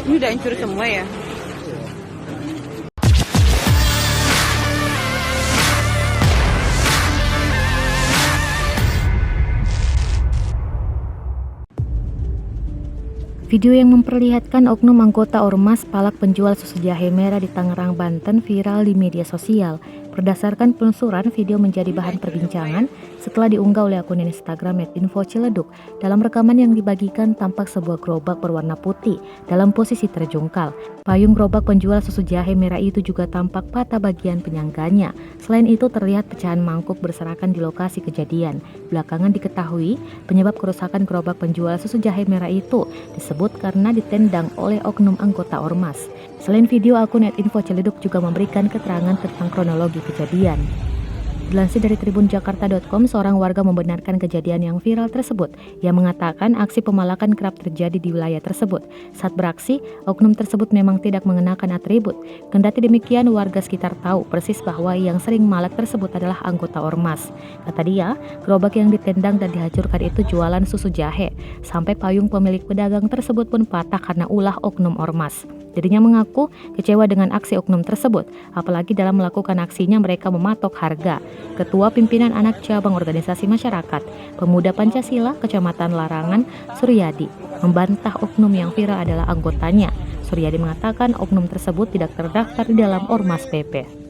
Ini udah hancur semua ya? Video yang memperlihatkan oknum anggota ormas palak penjual susu jahe merah di Tangerang, Banten viral di media sosial. Berdasarkan penelusuran, video menjadi bahan perbincangan setelah diunggah oleh akun Instagram @info_ciledug. Dalam rekaman yang dibagikan tampak sebuah gerobak berwarna putih dalam posisi terjungkal. Payung gerobak penjual susu jahe merah itu juga tampak patah bagian penyangganya. Selain itu terlihat pecahan mangkuk berserakan di lokasi kejadian. Belakangan diketahui penyebab kerusakan gerobak penjual susu jahe merah itu disebut karena ditendang oleh oknum anggota ormas. Selain video, akun @info_ciledug juga memberikan keterangan tentang kronologi kejadian. Dilansir dari tribunjakarta.com, seorang warga membenarkan kejadian yang viral tersebut. Ia mengatakan aksi pemalakan kerap terjadi di wilayah tersebut. Saat beraksi, oknum tersebut memang tidak mengenakan atribut. Kendati demikian, warga sekitar tahu persis bahwa yang sering malak tersebut adalah anggota ormas. Kata dia, gerobak yang ditendang dan dihancurkan itu jualan susu jahe. Sampai payung pemilik pedagang tersebut pun patah karena ulah oknum ormas. Dirinya mengaku kecewa dengan aksi oknum tersebut, apalagi dalam melakukan aksinya mereka mematok harga. Ketua Pimpinan Anak Cabang Organisasi Masyarakat Pemuda Pancasila Kecamatan Larangan, Suryadi, membantah oknum yang viral adalah anggotanya. Suryadi mengatakan oknum tersebut tidak terdaftar di dalam Ormas PP.